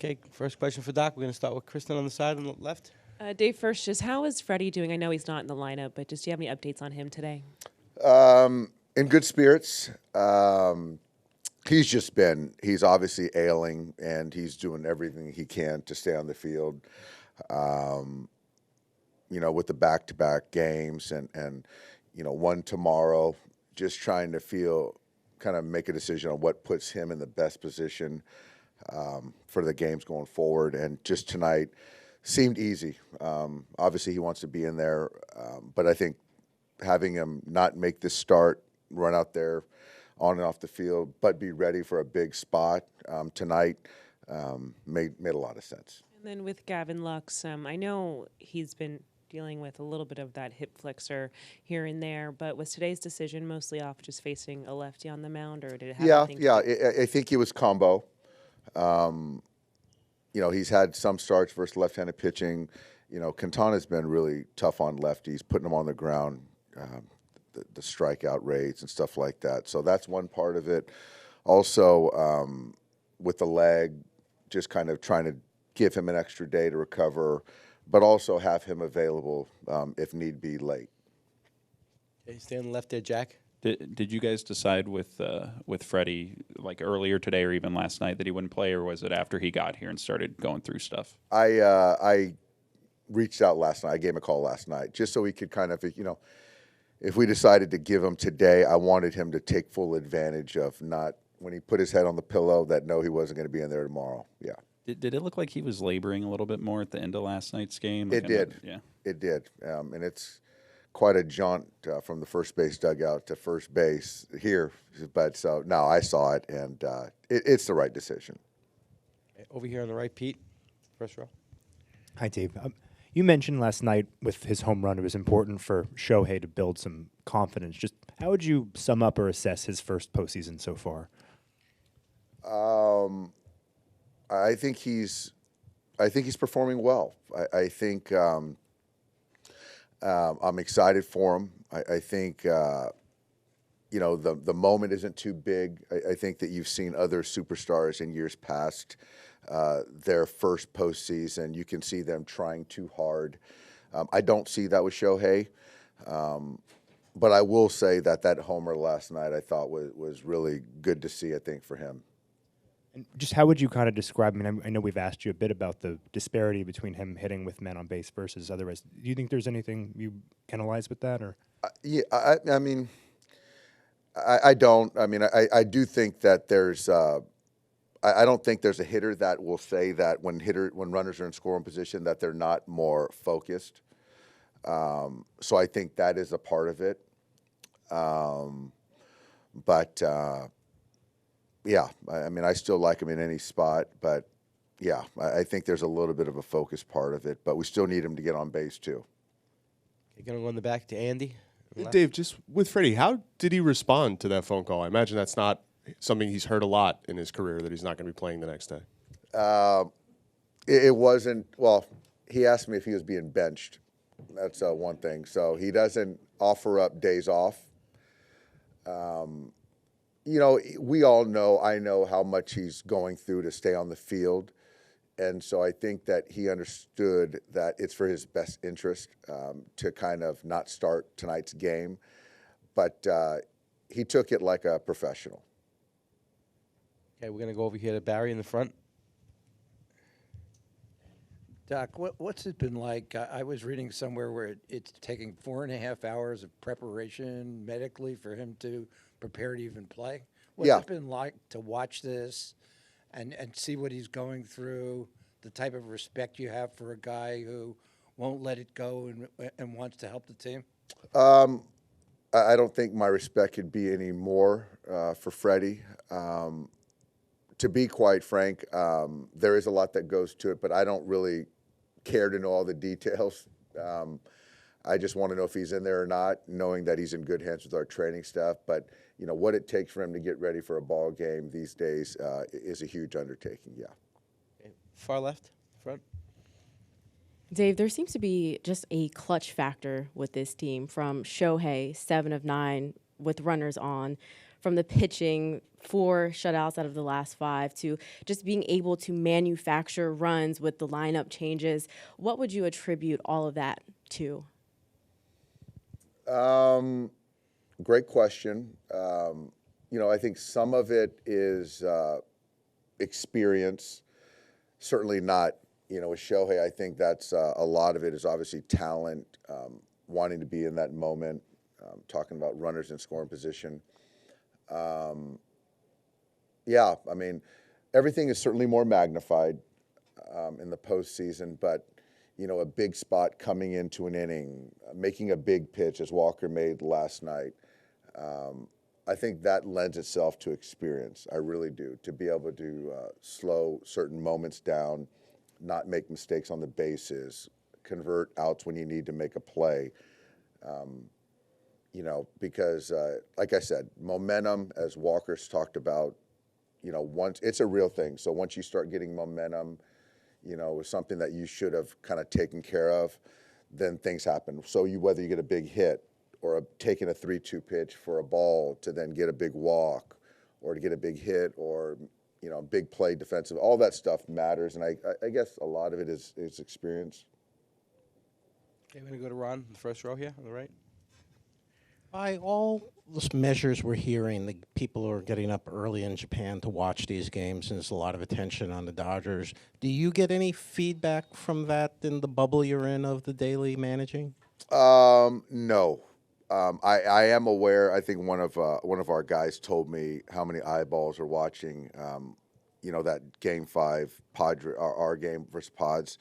Okay, first question for Doc. We're going to start with Kristen on the side on the left. Dave, first, just how is Freddie doing? I know he's not in the lineup, but just do you have any updates on him today? In good spirits. He's obviously ailing, and he's doing everything he can to stay on the field. With the back-to-back games and one tomorrow, just trying to make a decision on what puts him in the best position for the games going forward. And just tonight seemed easy. Obviously, he wants to be in there, but I think having him not make this start, run out there on and off the field, but be ready for a big spot tonight made a lot of sense. And then with Gavin Lux, I know he's been dealing with a little bit of that hip flexor here and there, but was today's decision mostly off just facing a lefty on the mound, or did it have anything to do? I think it was combo. He's had some starts versus left-handed pitching. Quintana's been really tough on lefties, putting them on the ground, the strikeout rates and stuff like that. So that's one part of it. Also, with the leg, just kind of trying to give him an extra day to recover, but also have him available if need be late. Okay, stay on the left there, Jack. Did you guys decide with Freddie like earlier today or even last night that he wouldn't play, or was it after he got here and started going through stuff? I reached out last night. I gave him a call last night just so he could kind of, if we decided to give him today, I wanted him to take full advantage of not, when he put his head on the pillow, that no, he wasn't going to be in there tomorrow. Yeah. Did it look like he was laboring a little bit more at the end of last night's game? It did. Yeah. It did. And it's quite a jaunt from the first base dugout to first base here. But so, no, I saw it, and it's the right decision. Okay, over here on the right, Pete, first row. Hi, Dave. You mentioned last night with his home run, it was important for Shohei to build some confidence. Just how would you sum up or assess his first postseason so far? I think he's performing well. I think I'm excited for him. I think the moment isn't too big. I think that you've seen other superstars in years past, their first postseason, you can see them trying too hard. I don't see that with Shohei, but I will say that homer last night I thought was really good to see, I think, for him. And just how would you kind of describe, I know we've asked you a bit about the disparity between him hitting with men on base versus otherwise. Do you think there's anything you analyze with that? Or I don't. I do think that there's I don't think there's a hitter that will say that when runners are in scoring position that they're not more focused. So I think that is a part of it. Yeah, I still like him in any spot, but yeah, I think there's a little bit of a focus part of it, but we still need him to get on base too. Okay, going to go in the back to Andy. Dave, just with Freddie, how did he respond to that phone call? I imagine that's not something he's heard a lot in his career, that he's not going to be playing the next day. It wasn't, well, he asked me if he was being benched. That's one thing. So he doesn't offer up days off. We all know, I know how much he's going through to stay on the field. And so I think that he understood that it's for his best interest to kind of not start tonight's game. But he took it like a professional. Okay, we're going to go over here to Barry in the front. Doc, what's it been like? I was reading somewhere where it's taking 4.5 hours of preparation medically for him to prepare to even play. What's it been like to watch this and see what he's going through, the type of respect you have for a guy who won't let it go and wants to help the team? I don't think my respect could be any more for Freddie. To be quite frank, there is a lot that goes to it, but I don't really care to know all the details. I just want to know if he's in there or not, knowing that he's in good hands with our training staff. But, what it takes for him to get ready for a ball game these days is a huge undertaking, yeah. Okay. Far left, front. Dave, there seems to be just a clutch factor with this team from Shohei, 7 of 9 with runners on, from the pitching, 4 shutouts out of the last 5, to just being able to manufacture runs with the lineup changes. What would you attribute all of that to? Great question. I think some of it is experience. Certainly not, with Shohei, I think that's a lot of it is obviously talent, wanting to be in that moment, talking about runners in scoring position. Everything is certainly more magnified in the postseason, but a big spot coming into an inning, making a big pitch as Walker made last night. I think that lends itself to experience. I really do. To be able to slow certain moments down, not make mistakes on the bases, convert outs when you need to make a play. Because like I said, momentum, as Walker's talked about, once it's a real thing. So once you start getting momentum, with something that you should have kind of taken care of, then things happen. So whether you get a big hit or taking a 3-2 pitch for a ball to then get a big walk or to get a big hit or, big play defensive, all that stuff matters. And I guess a lot of it is experience. Okay, we're going to go to Ron in the first row here on the right. By all the measures we're hearing, the people are getting up early in Japan to watch these games, and there's a lot of attention on the Dodgers. Do you get any feedback from that in the bubble you're in of the daily managing? No. I am aware. I think one of our guys told me how many eyeballs are watching. That Game 5 our game versus Pods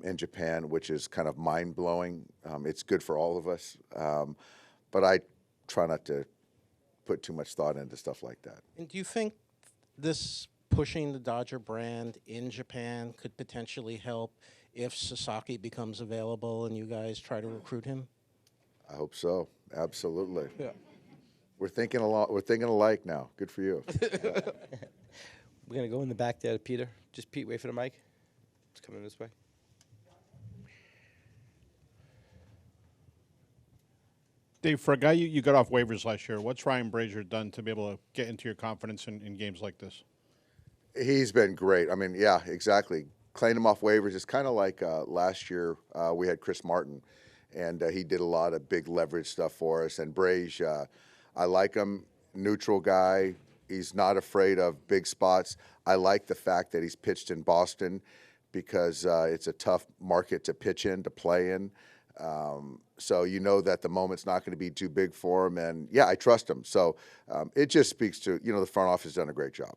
in Japan, which is kind of mind blowing. It's good for all of us. But I try not to put too much thought into stuff like that. And do you think this pushing the Dodger brand in Japan could potentially help if Sasaki becomes available and you guys try to recruit him? I hope so. Absolutely. Yeah. We're thinking alike now. Good for you. We're going to go in the back there to Peter. Just Pete, wait for the mic. It's coming this way. Dave, for a guy you got off waivers last year, what's Ryan Brazier done to be able to get into your confidence in games like this? He's been great. Yeah, exactly. Claimed him off waivers is kind of like last year we had Chris Martin, and he did a lot of big leverage stuff for us. And Brazier, I like him, neutral guy. He's not afraid of big spots. I like the fact that he's pitched in Boston because it's a tough market to pitch in, to play in. So that the moment's not going to be too big for him, and yeah, I trust him. So it just speaks to the front office has done a great job.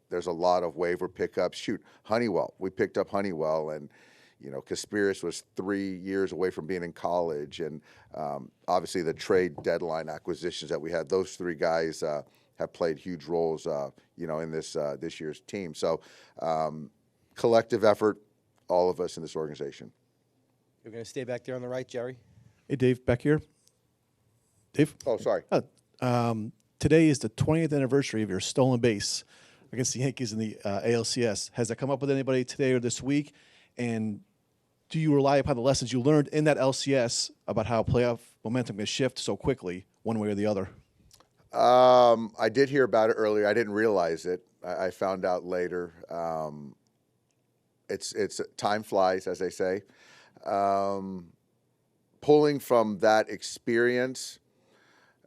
There's a lot of waiver pickups. Shoot, Honeywell, we picked up Honeywell, and Kaspiris was 3 years away from being in college, and obviously the trade deadline acquisitions that we had. Those 3 guys have played huge roles, in this year's team. So collective effort, all of us in this organization. You're going to stay back there on the right, Jerry. Hey, Dave, back here. Dave? Oh, sorry. Today is the 20th anniversary of your stolen base against the Yankees in the ALCS. Has that come up with anybody today or this week? And do you rely upon the lessons you learned in that LCS about how playoff momentum can shift so quickly one way or the other? I did hear about it earlier. I didn't realize it. I found out later. It's time flies, as they say. Pulling from that experience,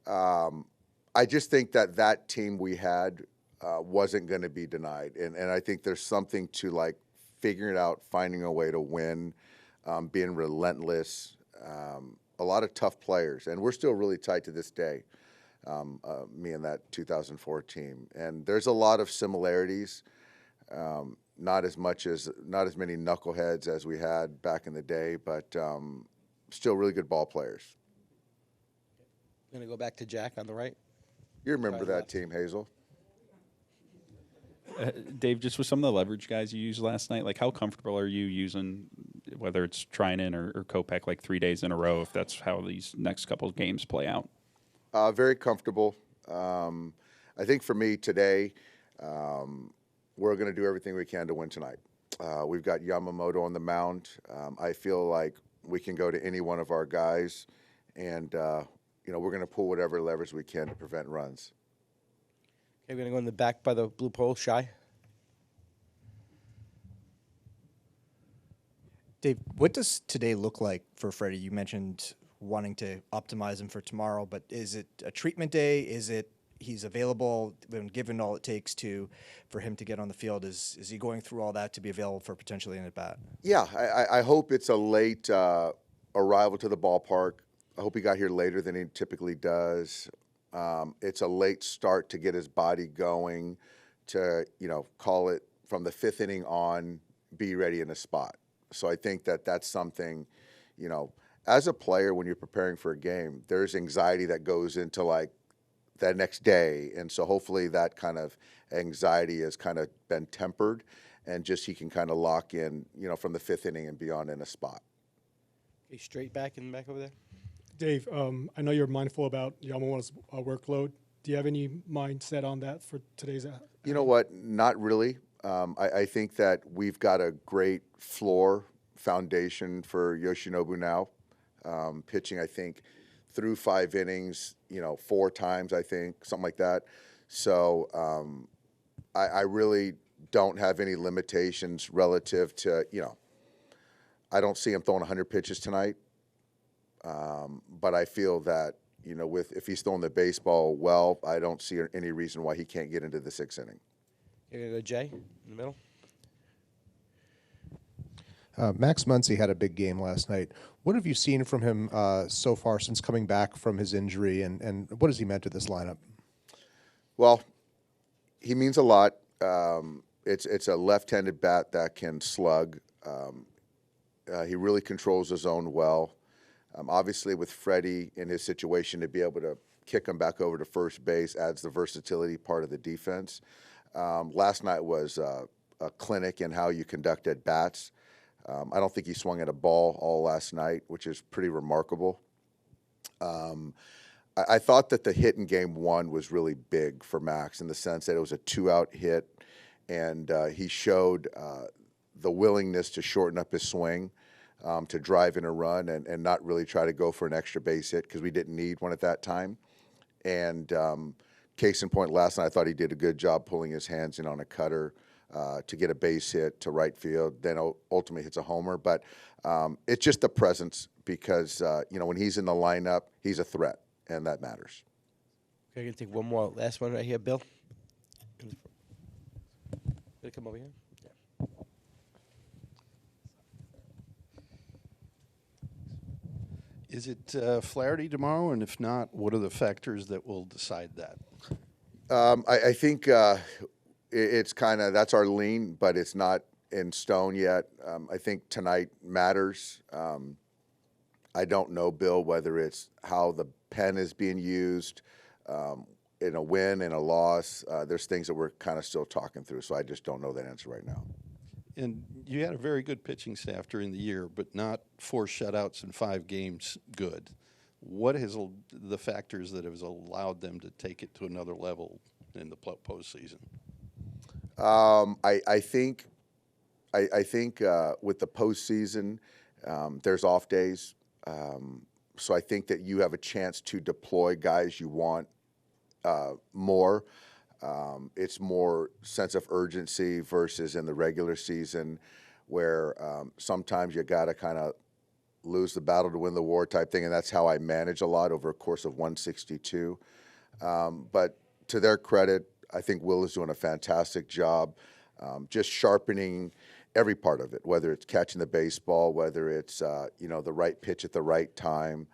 I just think that team we had wasn't going to be denied. And I think there's something to like figuring it out, finding a way to win, being relentless, a lot of tough players. And we're still really tight to this day, me and that 2004 team. And there's a lot of similarities. Not as many knuckleheads as we had back in the day, but still really good ball players. I'm going to go back to Jack on the right. You remember that team, Hazel? Dave, just with some of the leverage guys you used last night, like how comfortable are you using, whether it's Trinan or Kopech, like 3 days in a row, if that's how these next couple of games play out? Very comfortable. I think for me today, we're going to do everything we can to win tonight. We've got Yamamoto on the mound. I feel like we can go to any one of our guys and we're going to pull whatever levers we can to prevent runs. Okay, we're going to go in the back by the blue pole. Shy. Dave, what does today look like for Freddie? You mentioned wanting to optimize him for tomorrow, but is it a treatment day? Is it he's available when given all it takes for him to get on the field? Is he going through all that to be available for potentially an at-bat? Yeah, I hope it's a late arrival to the ballpark. I hope he got here later than he typically does. It's a late start to get his body going to, call it from the 5th inning on, be ready in a spot. So I think that's something, as a player, when you're preparing for a game, there's anxiety that goes into like that next day. And so hopefully that kind of anxiety has kind of been tempered and just he can kind of lock in, from the 5th inning and beyond in a spot. Okay, straight back in the back over there. Dave, I know you're mindful about Yamamoto's workload. Do you have any mindset on that for today's? You know what? Not really. I think that we've got a great floor foundation for Yoshinobu now. Pitching, I think, through 5 innings, 4 times, I think, something like that. So I really don't have any limitations relative to, I don't see him throwing 100 pitches tonight. But I feel that, if he's throwing the baseball well, I don't see any reason why he can't get into the 6th inning. You're going to go Jay in the middle. Max Muncy had a big game last night. What have you seen from him so far since coming back from his injury, and what has he meant to this lineup? Well, he means a lot. It's a left-handed bat that can slug. He really controls his zone well. Obviously, with Freddie in his situation, to be able to kick him back over to first base adds the versatility part of the defense. Last night was a clinic in how you conduct at bats. I don't think he swung at a ball all last night, which is pretty remarkable. I thought that the hit in game 1 was really big for Max in the sense that it was a 2-out hit, and he showed the willingness to shorten up his swing, to drive in a run and not really try to go for an extra base hit because we didn't need one at that time. And case in point, last night I thought he did a good job pulling his hands in on a cutter to get a base hit to right field, then ultimately hits a homer. But it's just the presence because, when he's in the lineup, he's a threat, and that matters. Okay, I'm going to take one more. Last one right here, Bill. Gonna come over here. Yeah. Is it Flaherty tomorrow? And if not, what are the factors that will decide that? I think it's kind of, that's our lean, but it's not in stone yet. I think tonight matters. I don't know, Bill, whether it's how the pen is being used in a win and a loss. There's things that we're kind of still talking through, so I just don't know that answer right now. And you had a very good pitching staff during the year, but not 4 shutouts in 5 games good. What is the factors that have allowed them to take it to another level in the postseason? I think with the postseason, there's off days. So I think that you have a chance to deploy guys you want more. It's more sense of urgency versus in the regular season where sometimes you got to kind of lose the battle to win the war type thing, and that's how I manage a lot over a course of 162. But to their credit, I think Will is doing a fantastic job just sharpening every part of it, whether it's catching the baseball, whether it's the right pitch at the right time,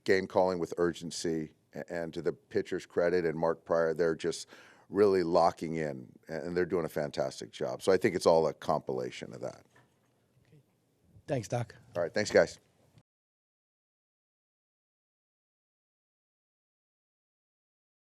game calling with urgency. And to the pitcher's credit and Mark Pryor, they're just really locking in, and they're doing a fantastic job. So I think it's all a compilation of that. Thanks, Doc. All right, thanks, guys.